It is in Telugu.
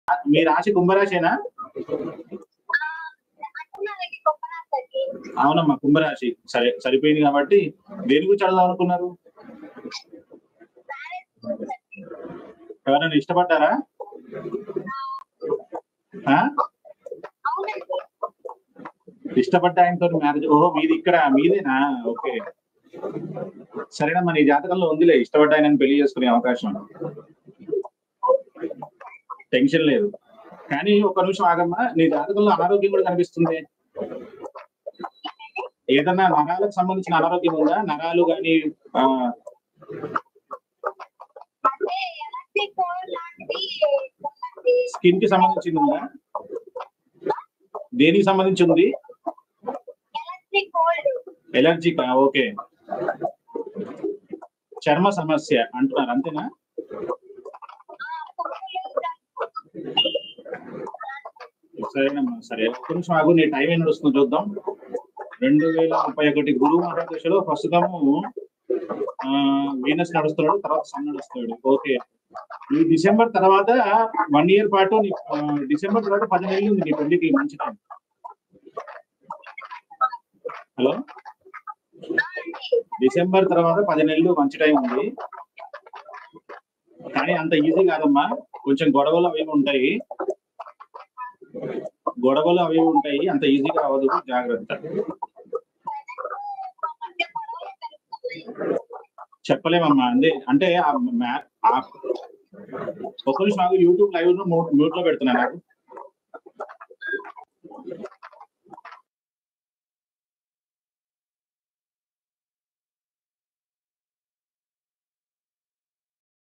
మీ రాశి కుంభరాశేనా? అవునమ్మా కుంభరాశి. సరే సరిపోయింది కాబట్టి దేని గురించి అడదాం అనుకున్నారు? ఎవరైనా ఇష్టపడ్డారా? ఆ? ఇష్టపడ్డ ఆయనతో మ్యారేజ్. ఓహో మీది ఇక్కడ మీదేనా? ఓకే. సరేనమ్మా నీ జాతకంలో ఉందిలే ఇష్టపడ్డ ఆయనని పెళ్లి చేసుకునే అవకాశం. టెన్షన్ లేదు. కానీ ఒక్క నిమిషం ఆగమ్మా, నీ జాతకంలో అనారోగ్యం కూడా కనిపిస్తుంది. ఏదన్నా నరాలకు సంబంధించిన అనారోగ్యం ఉందా? నరాలు గాని స్కిన్ కి సంబంధించింది ఉందా? దేనికి సంబంధించి ఉంది? ఎలర్జీ. ఓకే. చర్మ సమస్య అంటున్నారు అంతేనా? సరేనమ్మా సరే ఒక్క నిమిషం ఆగు, నీ టైం ఏం నడుస్తుందో చూద్దాం. 2031 గురువు మహాదశలో ప్రస్తుతము వీనస్ నడుస్తున్నాడు, తర్వాత సన్ నడుస్తున్నాడు. ఓకే. ఈ డిసెంబర్ తర్వాత 1 ఇయర్ పాటు డిసెంబర్ తర్వాత 10 నెలలు ఉంది నీ పెళ్లికి. మంచి టైం. హలో, డిసెంబర్ తర్వాత 10 నెలలు మంచి టైం ఉంది. కానీ అంత ఈజీ కాదమ్మా, కొంచెం గొడవలు అవి ఉంటాయి. అంత ఈజీగా అవ్వదు, జాగ్రత్త. చెప్పలేమమ్మా. అంటే ఒక నిమిషం నాకు యూట్యూబ్ లైవ్ మ్యూట్ లో పెడుతున్నా నాకు.